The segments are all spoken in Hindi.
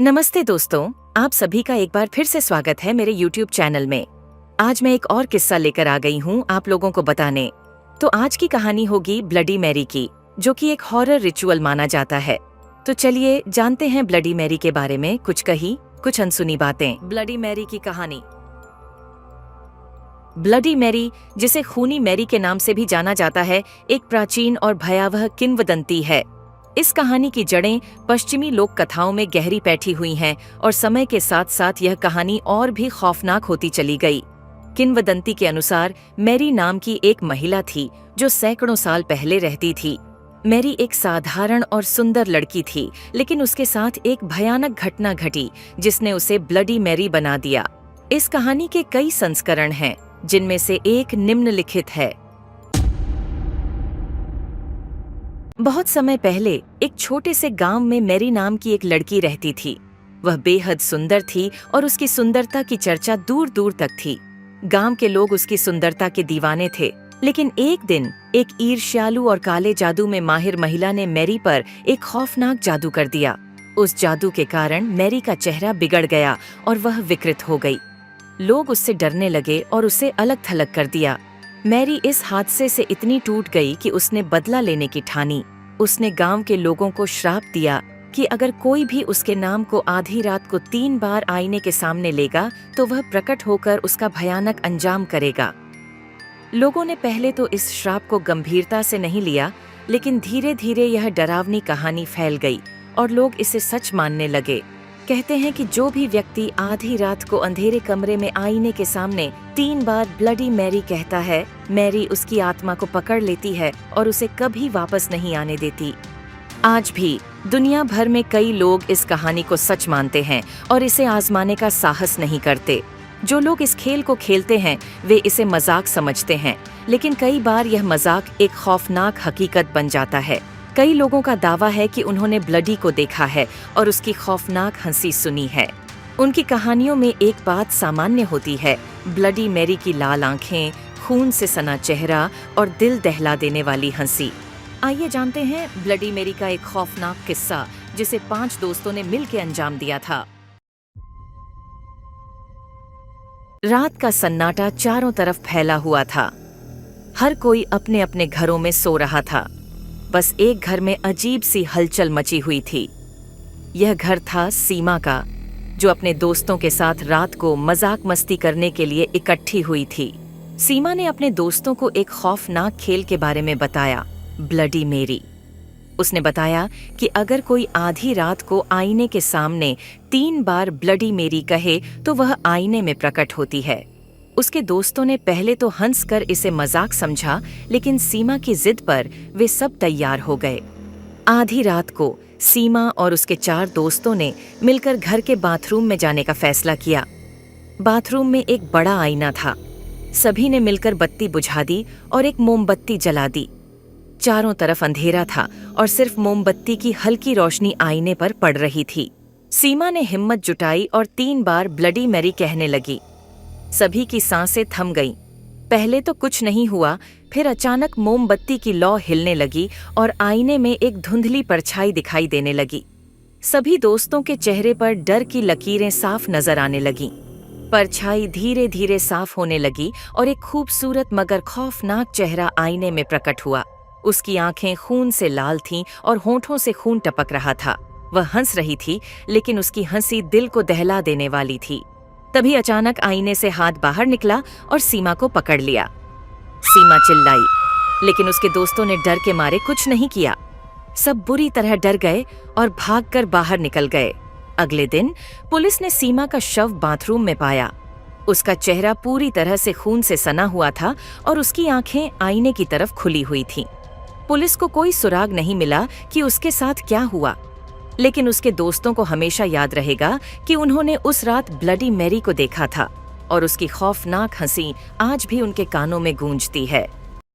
नमस्ते दोस्तों, आप सभी का एक बार फिर से स्वागत है मेरे YouTube चैनल में। आज मैं एक और किस्सा लेकर आ गई हूँ आप लोगों को बताने। तो आज की कहानी होगी ब्लडी मैरी की, जो कि एक हॉरर रिचुअल माना जाता है। तो चलिए जानते हैं ब्लडी मैरी के बारे में कुछ अनसुनी बातें। ब्लडी मैरी की कहानी। ब्लडी मैरी, जिसे खूनी मैरी के नाम से भी जाना जाता है, एक प्राचीन और भयावह किंवदंती है। इस कहानी की जड़ें पश्चिमी लोक कथाओं में गहरी बैठी हुई हैं और समय के साथ साथ यह कहानी और भी खौफनाक होती चली गई। किंवदंती के अनुसार मैरी नाम की एक महिला थी जो सैकड़ों साल पहले रहती थी। मैरी एक साधारण और सुंदर लड़की थी, लेकिन उसके साथ एक भयानक घटना घटी जिसने उसे ब्लडी मैरी बना दिया। इस कहानी के कई संस्करण हैं, जिनमें से एक निम्नलिखित है। बहुत समय पहले एक छोटे से गांव में मैरी नाम की एक लड़की रहती थी। वह बेहद सुंदर थी और उसकी सुंदरता की चर्चा दूर दूर तक थी। गांव के लोग उसकी सुंदरता के दीवाने थे। लेकिन एक दिन एक ईर्ष्यालु और काले जादू में माहिर महिला ने मैरी पर एक खौफनाक जादू कर दिया। उस जादू के कारण मैरी का चेहरा बिगड़ गया और वह विकृत हो गई। लोग उससे डरने लगे और उसे अलग थलग कर दिया। मैरी इस हादसे से इतनी टूट गई कि उसने बदला लेने की ठानी। उसने गांव के लोगों को श्राप दिया कि अगर कोई भी उसके नाम को आधी रात को 3 बार आईने के सामने लेगा तो वह प्रकट होकर उसका भयानक अंजाम करेगा। लोगों ने पहले तो इस श्राप को गंभीरता से नहीं लिया, लेकिन धीरे धीरे यह डरावनी कहानी फैल गई और लोग इसे सच मानने लगे। कहते हैं कि जो भी व्यक्ति आधी रात को अंधेरे कमरे में आईने के सामने 3 बार ब्लडी मैरी कहता है, मैरी उसकी आत्मा को पकड़ लेती है और उसे कभी वापस नहीं आने देती। आज भी दुनिया भर में कई लोग इस कहानी को सच मानते हैं और इसे आजमाने का साहस नहीं करते। जो लोग इस खेल को खेलते हैं वे इसे मजाक समझते हैं, लेकिन कई बार यह मजाक एक खौफनाक हकीकत बन जाता है। कई लोगों का दावा है कि उन्होंने ब्लडी को देखा है और उसकी खौफनाक हंसी सुनी है। उनकी कहानियों में एक बात सामान्य होती है, ब्लडी मैरी की लाल आंखें, खून से सना चेहरा और दिल दहला देने वाली हंसी। आइए जानते हैं ब्लडी मैरी का एक खौफनाक किस्सा, जिसे 5 दोस्तों ने मिलकर अंजाम दिया था। रात का सन्नाटा चारों तरफ फैला हुआ था। हर कोई अपने अपने घरों में सो रहा था। बस एक घर में अजीब सी हलचल मची हुई थी। यह घर था सीमा का, जो अपने दोस्तों के साथ रात को मजाक मस्ती करने के लिए इकट्ठी हुई थी। सीमा ने अपने दोस्तों को एक खौफनाक खेल के बारे में बताया, ब्लडी मैरी। उसने बताया कि अगर कोई आधी रात को आईने के सामने 3 बार ब्लडी मैरी कहे तो वह आईने में प्रकट होती है। उसके दोस्तों ने पहले तो हंसकर इसे मजाक समझा, लेकिन सीमा की जिद पर वे सब तैयार हो गए। आधी रात को सीमा और उसके 4 दोस्तों ने मिलकर घर के बाथरूम में जाने का फैसला किया। बाथरूम में एक बड़ा आईना था। सभी ने मिलकर बत्ती बुझा दी और एक मोमबत्ती जला दी। चारों तरफ अंधेरा था और सिर्फ मोमबत्ती की हल्की रोशनी आईने पर पड़ रही थी। सीमा ने हिम्मत जुटाई और 3 बार ब्लडी मैरी कहने लगी। सभी की सांसें थम गईं। पहले तो कुछ नहीं हुआ, फिर अचानक मोमबत्ती की लौ हिलने लगी और आईने में एक धुंधली परछाई दिखाई देने लगी। सभी दोस्तों के चेहरे पर डर की लकीरें साफ नजर आने लगीं। परछाई धीरे धीरे साफ होने लगी और एक खूबसूरत मगर खौफनाक चेहरा आईने में प्रकट हुआ। उसकी आंखें खून से लाल थीं और होठों से खून टपक रहा था। वह हंस रही थी, लेकिन उसकी हंसी दिल को दहला देने वाली थी। तभी अचानक आईने से हाथ बाहर निकला और सीमा को पकड़ लिया। सीमा चिल्लाई, लेकिन उसके दोस्तों ने डर के मारे कुछ नहीं किया। सब बुरी तरह डर गए और भागकर बाहर निकल गए। अगले दिन पुलिस ने सीमा का शव बाथरूम में पाया। उसका चेहरा पूरी तरह से खून से सना हुआ था और उसकी आंखें आईने की तरफ खुली हुई थीं। पुलिस को कोई सुराग नहीं मिला कि उसके साथ क्या हुआ, लेकिन उसके दोस्तों को हमेशा याद रहेगा कि उन्होंने उस रात ब्लडी मैरी को देखा था और उसकी खौफनाक हंसी आज भी उनके कानों में गूंजती है।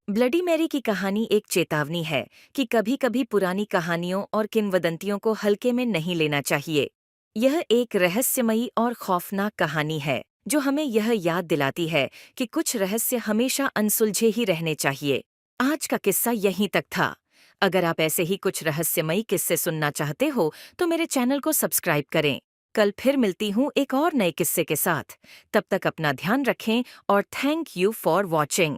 ब्लडी मैरी की कहानी एक चेतावनी है कि कभी-कभी पुरानी कहानियों और किंवदंतियों को हल्के में नहीं लेना चाहिए। यह एक रहस्यमयी और खौफनाक कहानी है, जो हमें यह याद दिलाती है कि कुछ रहस्य हमेशा अनसुलझे ही रहने चाहिए। आज का किस्सा यहीं तक था। अगर आप ऐसे ही कुछ रहस्यमयी किस्से सुनना चाहते हो तो मेरे चैनल को सब्सक्राइब करें। कल फिर मिलती हूँ एक और नए किस्से के साथ। तब तक अपना ध्यान रखें और थैंक यू फॉर वॉचिंग।